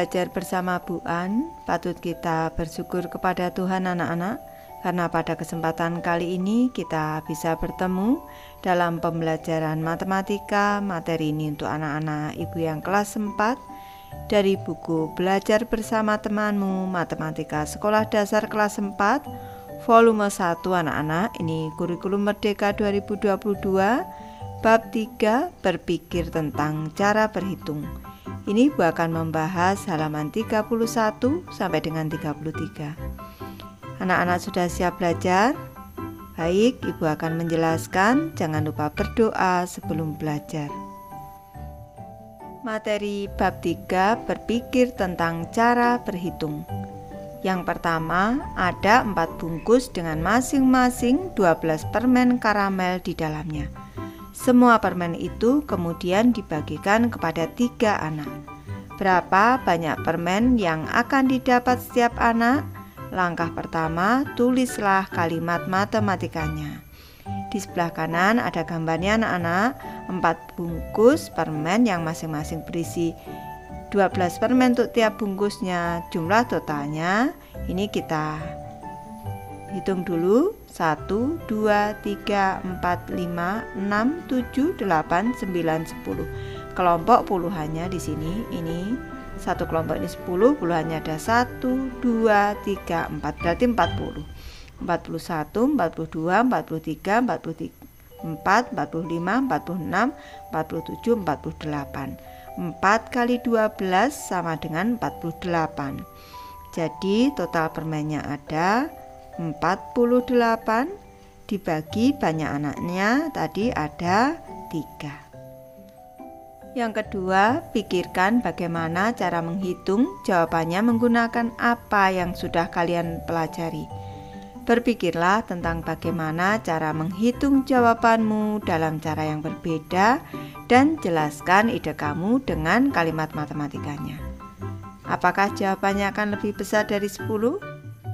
belajar bersama Bu An, patut kita bersyukur kepada Tuhan anak-anak, karena pada kesempatan kali ini kita bisa bertemu dalam pembelajaran matematika. Materi ini untuk anak-anak ibu yang kelas 4 dari buku Belajar Bersama Temanmu Matematika Sekolah Dasar kelas 4 volume 1 anak-anak. Ini kurikulum Merdeka 2022 bab 3 berpikir tentang cara berhitung. Ini Ibu akan membahas halaman 31 sampai dengan 33. Anak-anak sudah siap belajar? Baik, Ibu akan menjelaskan. Jangan lupa berdoa sebelum belajar. Materi bab 3 berpikir tentang cara berhitung. Yang pertama, ada 4 bungkus dengan masing-masing 12 permen karamel di dalamnya. Semua permen itu kemudian dibagikan kepada 3 anak. Berapa banyak permen yang akan didapat setiap anak? Langkah pertama, tulislah kalimat matematikanya. Di sebelah kanan ada gambarnya anak-anak, 4 bungkus permen yang masing-masing berisi 12 permen untuk tiap bungkusnya. Jumlah totalnya ini kita hitung dulu. 1, 2, 3, 4, 5, 6, 7, 8, 9, 10. Kelompok puluhannya di sini, ini satu kelompok ini 10, puluhannya ada 1, 2, 3, 4, berarti 40. 41, 42, 43, 44, 45, 46, 47, 48. 4 kali 12 sama dengan 48. Jadi total permennya ada 48, dibagi banyak anaknya tadi ada 3. Yang kedua, pikirkan bagaimana cara menghitung. Jawabannya menggunakan apa yang sudah kalian pelajari. Berpikirlah tentang bagaimana cara menghitung jawabanmu dalam cara yang berbeda dan jelaskan ide kamu dengan kalimat matematikanya. Apakah jawabannya akan lebih besar dari 10?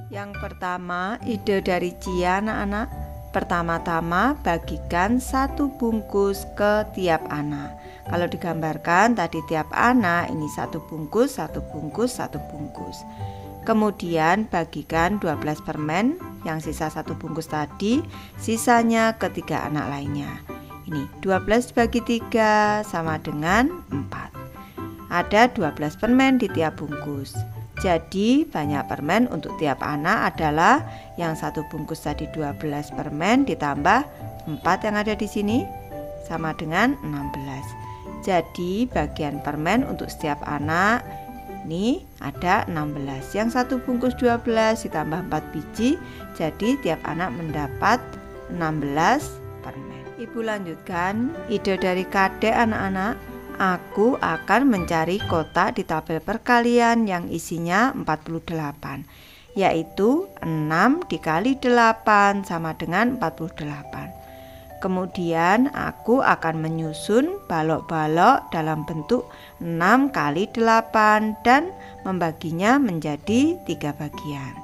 Yang pertama, ide dari Cia anak-anak. Pertama-tama bagikan 1 bungkus ke tiap anak. Kalau digambarkan tadi tiap anak ini 1 bungkus, 1 bungkus, 1 bungkus. Kemudian bagikan 12 permen, yang sisa 1 bungkus tadi, sisanya ke 3 anak lainnya. Ini 12 bagi 3 sama dengan 4. Ada 12 permen di tiap bungkus. Jadi banyak permen untuk tiap anak adalah yang 1 bungkus tadi 12 permen ditambah 4 yang ada di sini sama dengan 16. Jadi bagian permen untuk setiap anak ini ada 16. Yang 1 bungkus 12 ditambah 4 biji, jadi tiap anak mendapat 16 permen. Ibu lanjutkan, ide dari Kadek anak-anak. Aku akan mencari kotak di tabel perkalian yang isinya 48, yaitu 6 dikali 8 sama dengan 48. Kemudian aku akan menyusun balok-balok dalam bentuk 6 kali 8 dan membaginya menjadi 3 bagian.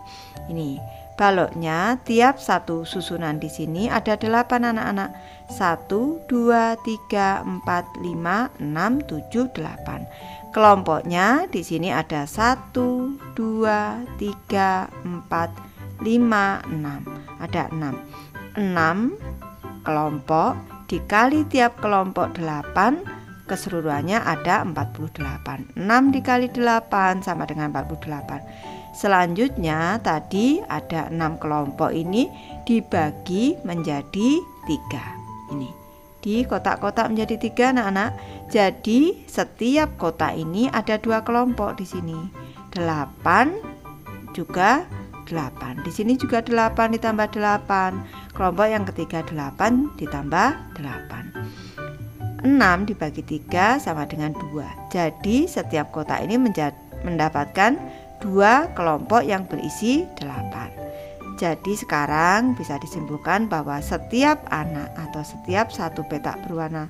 Ini baloknya, tiap satu susunan di sini ada 8 anak-anak. 1, 2, 3, 4, 5, 6, 7, 8. Kelompoknya di sini ada 1, 2, 3, 4, 5, 6. Ada 6. 6 kelompok dikali tiap kelompok 8, keseluruhannya ada 48. 6 dikali 8 sama dengan 48. Selanjutnya tadi ada 6 kelompok ini dibagi menjadi 3. Ini di kotak-kotak menjadi 3 anak-anak. Jadi setiap kotak ini ada 2 kelompok di sini. 8 juga 8. Di sini juga 8 ditambah 8. Kelompok yang ketiga 8 ditambah 8. 6 dibagi 3 sama dengan 2. Jadi setiap kotak ini mendapatkan 2 kelompok yang berisi 8. Jadi sekarang bisa disimpulkan bahwa setiap anak atau setiap satu petak berwarna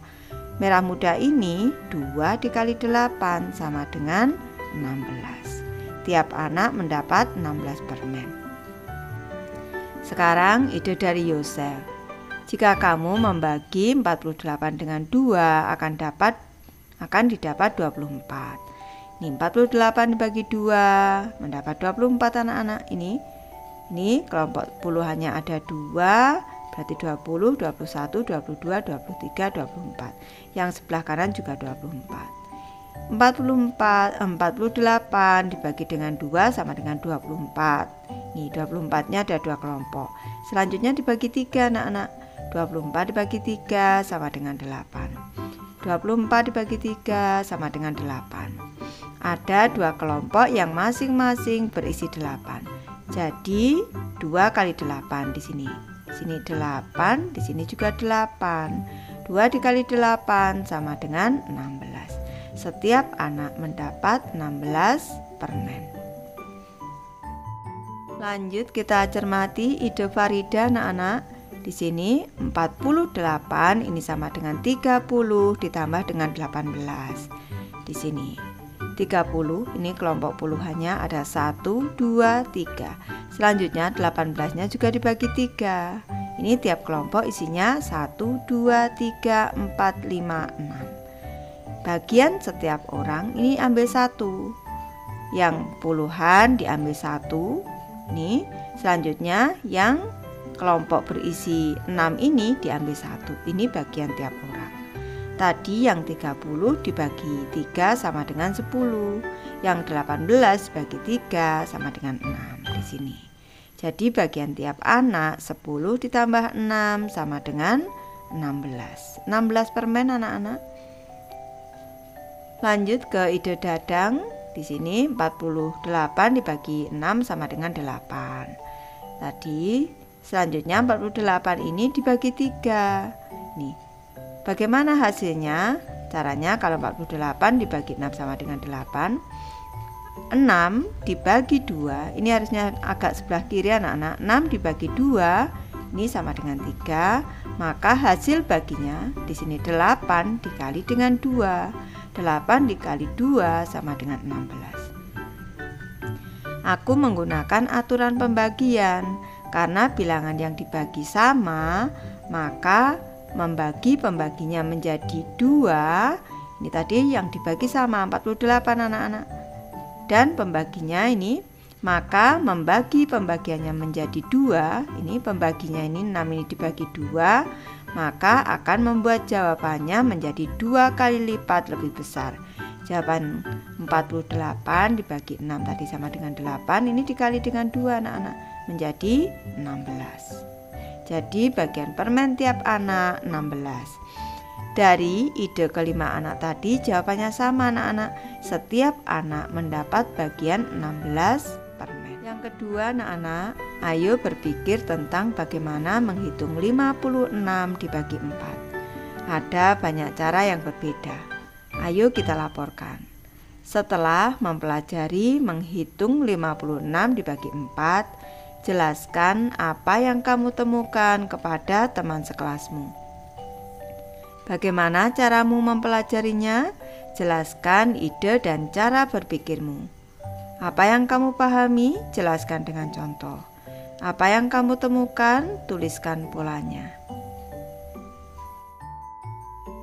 merah muda ini 2 dikali 8 sama dengan 16. Tiap anak mendapat 16 permen. Sekarang ide dari Yosef. Jika kamu membagi 48 dengan 2 akan didapat 24. Ini 48 dibagi 2 mendapat 24 anak-anak. Ini kelompok puluhannya ada 2, berarti 20, 21, 22, 23, 24. Yang sebelah kanan juga 24. 48 dibagi dengan 2 sama dengan 24. Nih 24-nya ada 2 kelompok. Selanjutnya dibagi 3 anak-anak. 24 dibagi 3 sama dengan 8. 24 dibagi 3 sama dengan 8. Ada 2 kelompok yang masing-masing berisi 8. Jadi 2 kali 8 di sini. Di sini 8, di sini juga 8. 2 dikali 8 sama dengan 16. Setiap anak mendapat 16 permen. Lanjut kita cermati ide Farida anak-anak. Di sini 48 ini sama dengan 30 ditambah dengan 18. Di sini 30 ini kelompok puluhannya ada 1, 2, 3. Selanjutnya 18-nya juga dibagi 3. Ini tiap kelompok isinya 1, 2, 3, 4, 5, 6. Bagian setiap orang ini ambil 1. Yang puluhan diambil 1. Nih, selanjutnya yang kelompok berisi 6 ini diambil 1. Ini bagian tiap orang. Tadi yang 30 dibagi 3 sama dengan 10. Yang 18 dibagi 3 sama dengan 6 di sini. Jadi bagian tiap anak 10 ditambah 6 sama dengan 16. 16 permen anak-anak. Lanjut ke ide Dadang. Di sini 48 dibagi 6 sama dengan 8. Tadi selanjutnya 48 ini dibagi 3. Nih. Bagaimana hasilnya? Caranya kalau 48 dibagi 6 sama dengan 8. 6 dibagi 2. Ini harusnya agak sebelah kiri anak-anak. 6 dibagi 2 ini sama dengan 3. Maka hasil baginya di sini 8 dikali dengan 2. 8 dikali 2 sama dengan 16. Aku menggunakan aturan pembagian. Karena bilangan yang dibagi sama, maka membagi pembaginya menjadi 2. Ini tadi yang dibagi sama 48 anak-anak. Dan pembaginya ini, maka membagi pembagiannya menjadi 2. Ini pembaginya ini 6 ini dibagi 2, maka akan membuat jawabannya menjadi 2 kali lipat lebih besar. Jawaban 48 dibagi 6 tadi sama dengan 8, ini dikali dengan 2 anak-anak menjadi 16. Jadi bagian permen tiap anak 16. Dari ide kelima anak tadi jawabannya sama anak-anak. Setiap anak mendapat bagian 16 permen. Yang kedua anak-anak, ayo berpikir tentang bagaimana menghitung 56 dibagi 4. Ada banyak cara yang berbeda. Ayo kita laporkan. Setelah mempelajari menghitung 56 dibagi 4, jelaskan apa yang kamu temukan kepada teman sekelasmu. Bagaimana caramu mempelajarinya? Jelaskan ide dan cara berpikirmu. Apa yang kamu pahami? Jelaskan dengan contoh. Apa yang kamu temukan? Tuliskan polanya.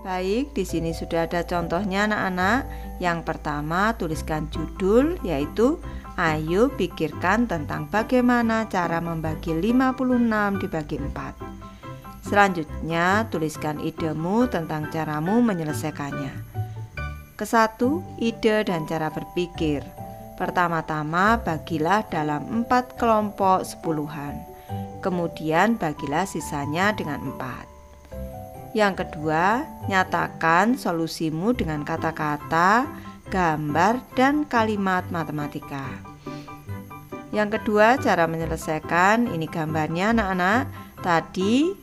Baik, di sini sudah ada contohnya anak-anak. Yang pertama, tuliskan judul yaitu ayo pikirkan tentang bagaimana cara membagi 56 dibagi 4. Selanjutnya, tuliskan idemu tentang caramu menyelesaikannya. Kesatu, ide dan cara berpikir. Pertama-tama, bagilah dalam 4 kelompok sepuluhan. Kemudian, bagilah sisanya dengan 4. Yang kedua, nyatakan solusimu dengan kata-kata, gambar, dan kalimat matematika. Yang kedua, cara menyelesaikan. Ini gambarnya anak-anak. Tadi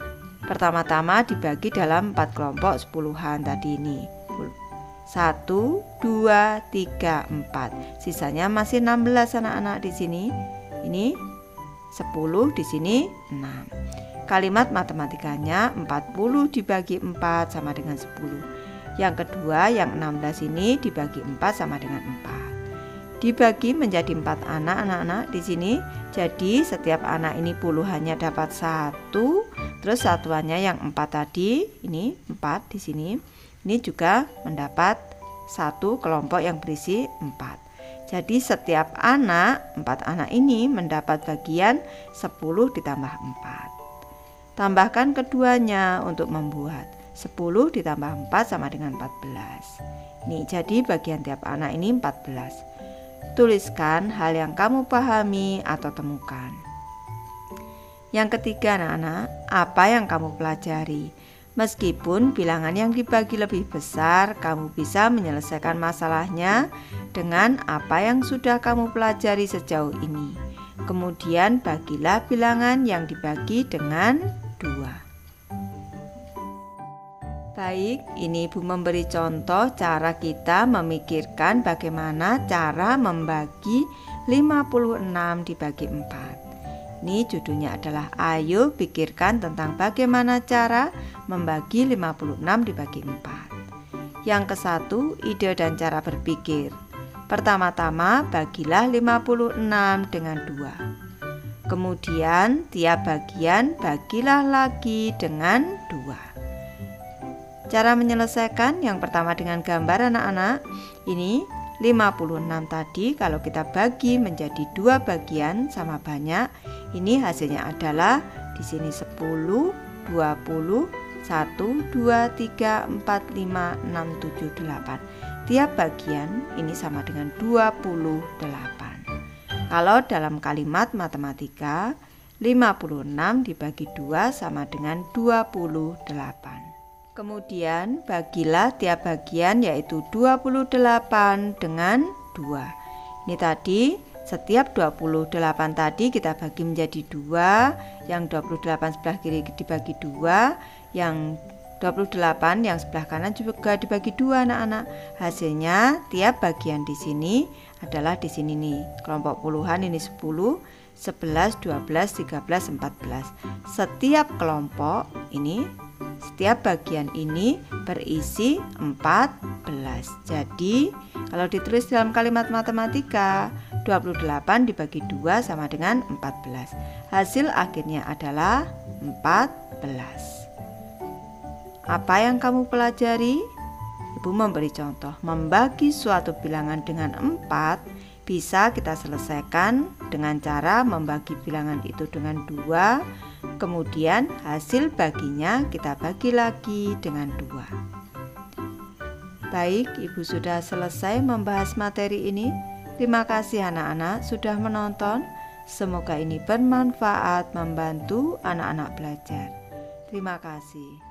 pertama-tama dibagi dalam 4 kelompok sepuluhan tadi ini. 1, 2, 3, 4. Sisanya masih 16 anak-anak di sini. Ini 10 di sini 6. Kalimat matematikanya 40 dibagi 4 sama dengan 10. Yang kedua, yang 16 ini dibagi 4 sama dengan 4. Dibagi menjadi 4 anak-anak di sini. Jadi setiap anak ini puluhannya dapat 1. Terus satuannya yang 4 tadi, ini 4 di sini. Ini juga mendapat satu kelompok yang berisi 4. Jadi setiap anak, 4 anak ini mendapat bagian 10 ditambah 4. Tambahkan keduanya untuk membuat 10 ditambah 4 sama dengan 14. Nih, jadi bagian tiap anak ini 14. Tuliskan hal yang kamu pahami atau temukan. Yang ketiga anak-anak, apa yang kamu pelajari? Meskipun bilangan yang dibagi lebih besar, kamu bisa menyelesaikan masalahnya dengan apa yang sudah kamu pelajari sejauh ini. Kemudian bagilah bilangan yang dibagi dengan 2. Baik, ini Ibu memberi contoh cara kita memikirkan bagaimana cara membagi 56 dibagi 4. Ini judulnya adalah ayo pikirkan tentang bagaimana cara membagi 56 dibagi 4. Yang ke-1, ide dan cara berpikir. Pertama-tama bagilah 56 dengan 2. Kemudian tiap bagian bagilah lagi dengan 2. Cara menyelesaikan yang pertama dengan gambar anak-anak. Ini 56 tadi kalau kita bagi menjadi 2 bagian sama banyak, ini hasilnya adalah di sini 10, 20, 1, 2, 3, 4, 5, 6, 7, 8. Tiap bagian ini sama dengan 28. Kalau dalam kalimat matematika, 56 dibagi 2 sama dengan 28. Kemudian bagilah tiap bagian yaitu 28 dengan 2. Ini tadi setiap 28 tadi kita bagi menjadi 2, yang 28 sebelah kiri dibagi 2, yang 28 yang sebelah kanan juga dibagi 2 anak-anak. Hasilnya tiap bagian di sini adalah di sini nih. Kelompok puluhan ini 10, 11, 12, 13, 14. Setiap kelompok ini, setiap bagian ini berisi 14. Jadi kalau ditulis dalam kalimat matematika, 28 dibagi 2 sama dengan 14. Hasil akhirnya adalah 14. Apa yang kamu pelajari? Ibu memberi contoh, membagi suatu bilangan dengan 4 bisa kita selesaikan dengan cara membagi bilangan itu dengan 2, kemudian hasil baginya kita bagi lagi dengan 2. Baik, Ibu sudah selesai membahas materi ini. Terima kasih anak-anak sudah menonton. Semoga ini bermanfaat membantu anak-anak belajar. Terima kasih.